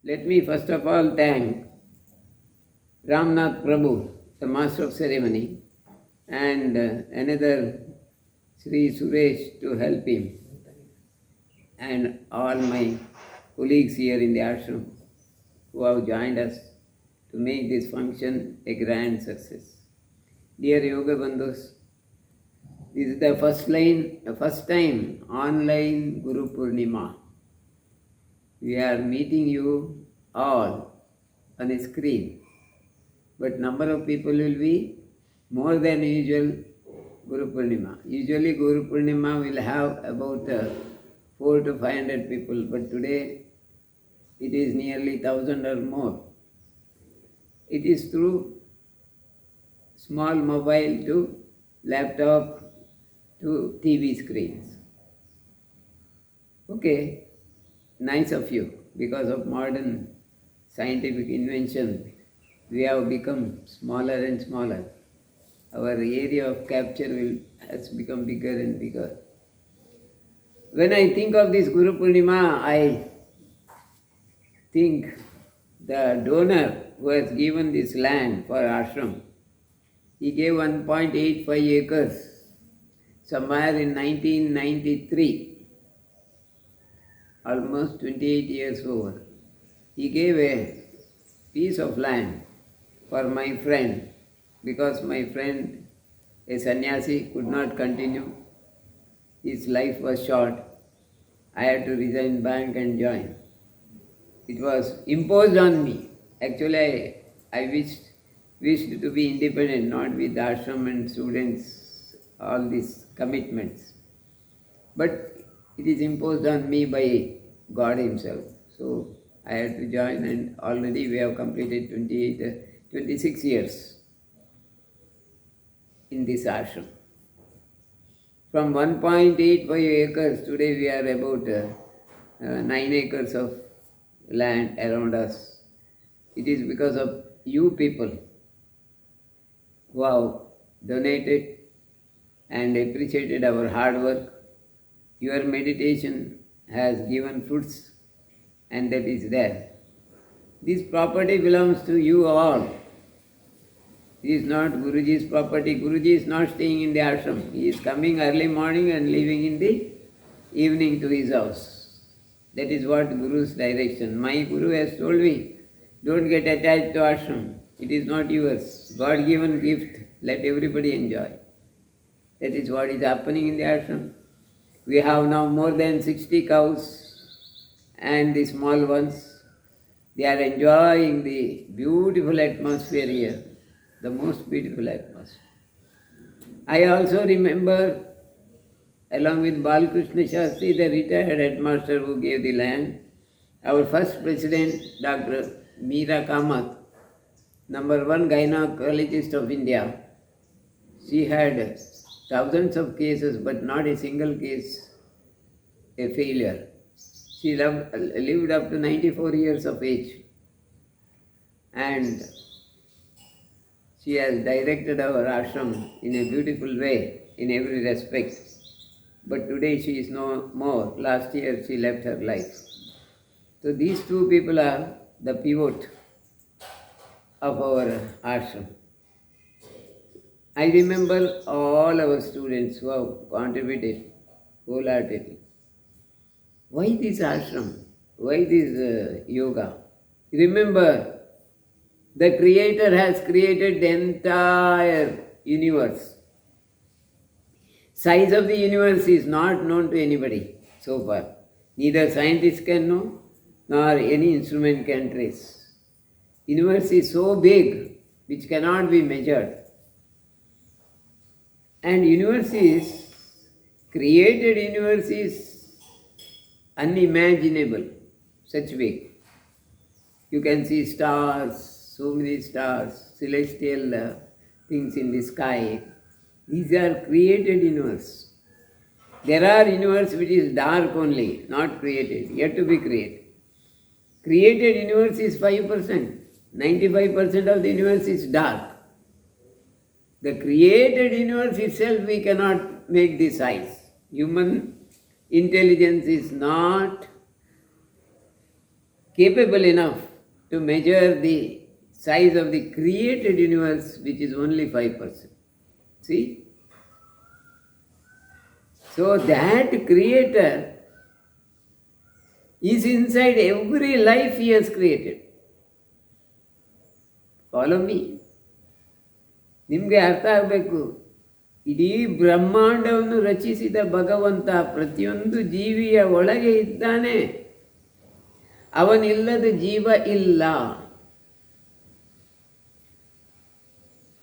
Let me first of all thank Ramnath Prabhu, the Master of Ceremony, and another Sri Suresh to help him, and all my colleagues here in the ashram who have joined us to make this function a grand success. Dear Yoga Bandhus, this is the first time online Guru Purnima. We are meeting you all on a screen, but number of people will be more than usual Guru Purnima. Usually Guru Purnima will have about 400 to 500 people, but today it is nearly 1,000 or more. It is through small mobile to laptop to TV screens. Okay, nice of you. Because of modern scientific invention, we have become smaller and smaller. Our area of capture has become bigger and bigger. When I think of this Guru Purnima, I think the donor who has given this land for ashram, he gave 1.85 acres somewhere in 1993, almost 28 years over. He gave a piece of land for my friend because my friend, a sannyasi, could not continue. His life was short. I had to resign bank and join. It was imposed on me. Actually, I wished to be independent, not with ashram and students, all these commitments. But it is imposed on me by God Himself. So I had to join, and already we have completed 26 years in this ashram. From 1.85 acres, today we are about 9 acres of land around us. It is because of you people who have donated and appreciated our hard work. Your meditation has given fruits, and that is there. This property belongs to you all. It is not Guruji's property. Guruji is not staying in the ashram. He is coming early morning and leaving in the evening to his house. That is what Guru's direction. My Guru has told me, don't get attached to ashram. It is not yours. God-given gift. Let everybody enjoy. That is what is happening in the ashram. We have now more than 60 cows and the small ones. They are enjoying the beautiful atmosphere here. The most beautiful atmosphere. I also remember, along with Balkrishna Shastri, the retired headmaster who gave the land, our first president, Dr. Meera Kamath, number one gynecologist of India. She had thousands of cases, but not a single case a failure. She lived up to 94 years of age, and she has directed our ashram in a beautiful way in every respect. But today she is no more. Last year she left her life. So these two people are the pivot of our ashram. I remember all our students who have contributed wholeheartedly. Why this ashram? Why this yoga? Remember, the Creator has created the entire universe. Size of the universe is not known to anybody so far. Neither scientists can know, nor any instrument can trace. Universe is so big, which cannot be measured. And created universe is unimaginable, such big. You can see stars, so many stars, celestial things in the sky. These are created universe. There are universe which is dark only, not created, yet to be created. Created universe is 5%. 95% of the universe is dark. The created universe itself we cannot make the size. Human intelligence is not capable enough to measure the size of the created universe, which is only 5%. See? So that creator is inside every life he has created. Follow me. ನಿಮಗೆ ಅರ್ಥ ಆಗಬೇಕು, ಇಡೀ ಬ್ರಹ್ಮಾಂಡವನ್ನು ರಚಿಸಿದ ಭಗವಂತ ಪ್ರತಿಯೊಂದು ಜೀವಿಯ ಒಳಗೆ ಇದ್ದಾನೆ. ಅವನಿಲ್ಲದ ಜೀವ ಇಲ್ಲ.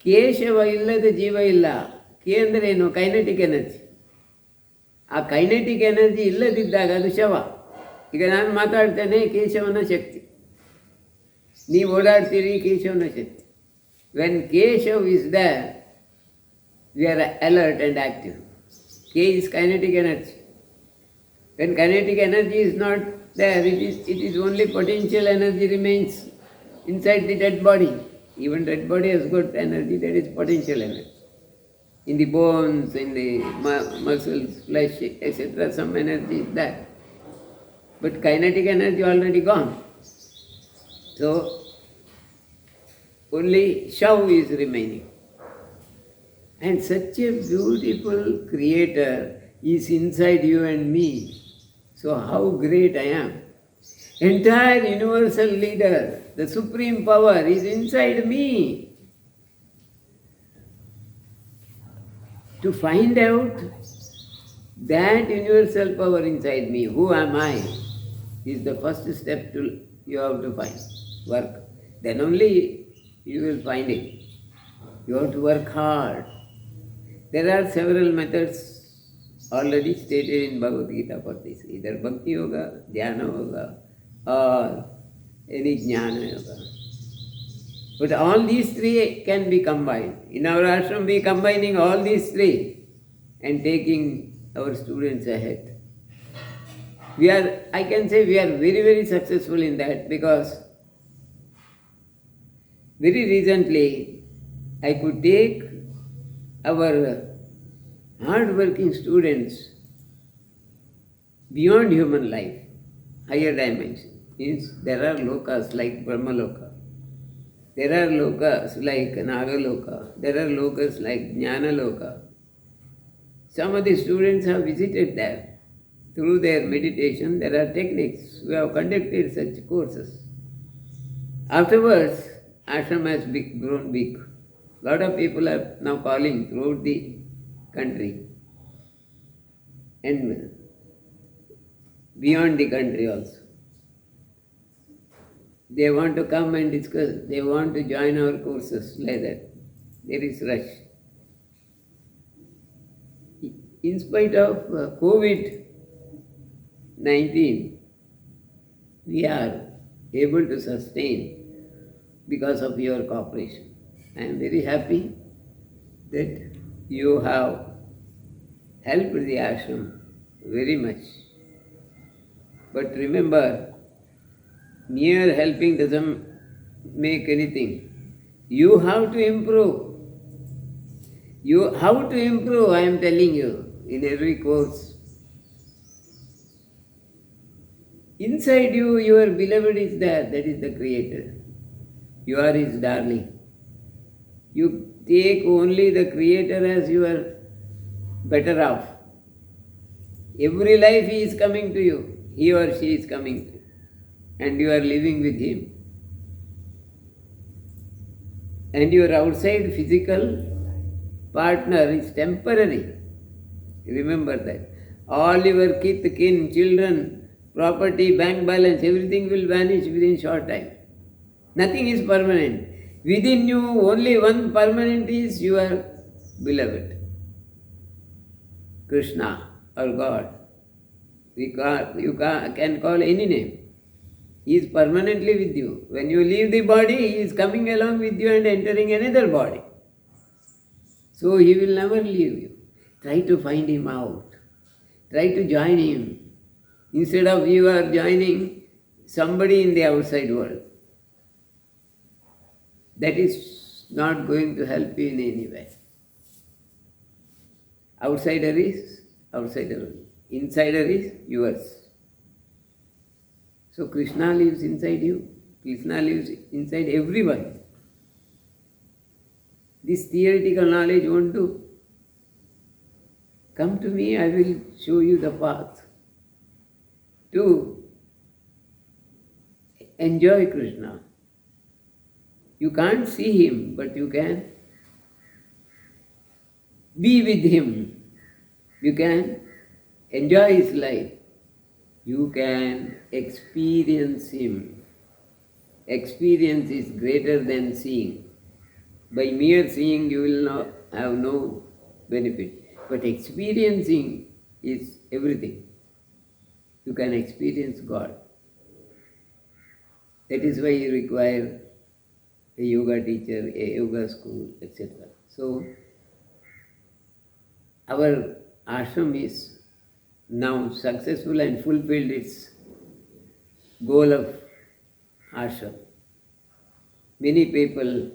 ಕೇಶವ ಇಲ್ಲದ ಜೀವ ಇಲ್ಲ. ಕೆ ಅಂದರೆ ಏನು? Kinetic energy. ಆ ಕೈನೆಟಿಕ್ ಎನರ್ಜಿ ಇಲ್ಲದಿದ್ದಾಗ ಅದು ಶವ. ಈಗ ನಾನು ಮಾತಾಡ್ತೇನೆ, ಕೇಶವನ ಶಕ್ತಿ. ನೀವು ಓಡಾಡ್ತೀರಿ, ಕೇಶವನ ಶಕ್ತಿ. When Keshav is there, we are alert and active. K is kinetic energy. When kinetic energy is not there, it is only potential energy remains inside the dead body. Even dead body has got energy, that is potential energy. In the bones, in the muscles, flesh, etc., some energy is there. But kinetic energy already gone. So, only shav is remaining. And such a beautiful creator is inside you and me. So how great I am. Entire universal leader, the supreme power is inside me. To find out that universal power inside me, who am I, is the first step to you have to find. Work. Then only you will find it. You have to work hard. There are several methods already stated in Bhagavad Gita for this. Either Bhakti Yoga, Dhyana Yoga, or any Jnana Yoga. But all these three can be combined. In our ashram we are combining all these three and taking our students ahead. I can say we are very, very successful in that, because very recently I could take our hard-working students beyond human life, higher dimension. Means there are lokas like Brahmaloka, there are lokas like Nagaloka, there are lokas like Jnanaloka. Some of the students have visited there. Through their meditation, there are techniques. We have conducted such courses. Afterwards, ashram has grown big. Lot of people are now calling throughout the country and beyond the country also. They want to come and discuss, they want to join our courses like that. There is rush. In spite of COVID-19, we are able to sustain because of your cooperation. I am very happy that you have helped the ashram very much. But remember, mere helping doesn't make anything. You have to improve. How to improve, I am telling you, in every course. Inside you, your beloved is there, that is the Creator. You are His darling. You take only the Creator as your better off. Every life He is coming to you, he or she is coming to you, and you are living with Him. And your outside physical partner is temporary. Remember that. All your kith, kin, children, property, bank balance, everything will vanish within short time. Nothing is permanent. Within you, only one permanent is your beloved, Krishna or God. You can call any name. He is permanently with you. When you leave the body, He is coming along with you and entering another body. So He will never leave you. Try to find Him out. Try to join Him. Instead of you are joining somebody in the outside world. That is not going to help you in any way. Outsider is outsider. Insider is yours. So Krishna lives inside you. Krishna lives inside everyone. This theoretical knowledge won't do. Come to me, I will show you the path to enjoy Krishna. You can't see him, but you can be with him. You can enjoy his life. You can experience him. Experience is greater than seeing. By mere seeing, you will not have no benefit. But experiencing is everything. You can experience God. That is why you require a yoga teacher, a yoga school, etc. So, our ashram is now successful and fulfilled its goal of ashram. Many people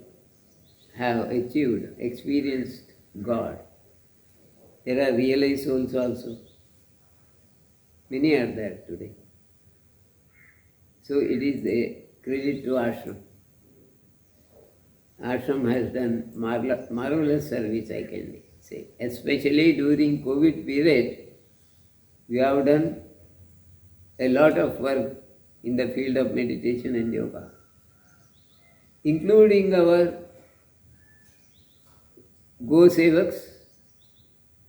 have achieved, experienced God. There are realized souls also. Many are there today. So it is a credit to ashram. Ashram has done marvelous service, I can say. Especially during COVID period, we have done a lot of work in the field of meditation and yoga, including our Go Sevaks.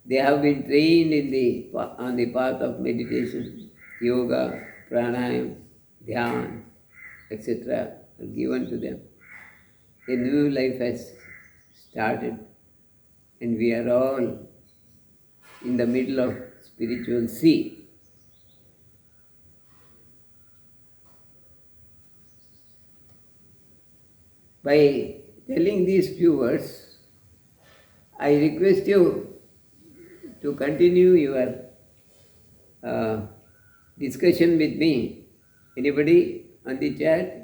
They have been trained on the path of meditation, yoga, pranayam, dhyan, etc. are given to them. A new life has started, and we are all in the middle of spiritual sea. By telling these few words, I request you to continue your discussion with me. Anybody on the chat?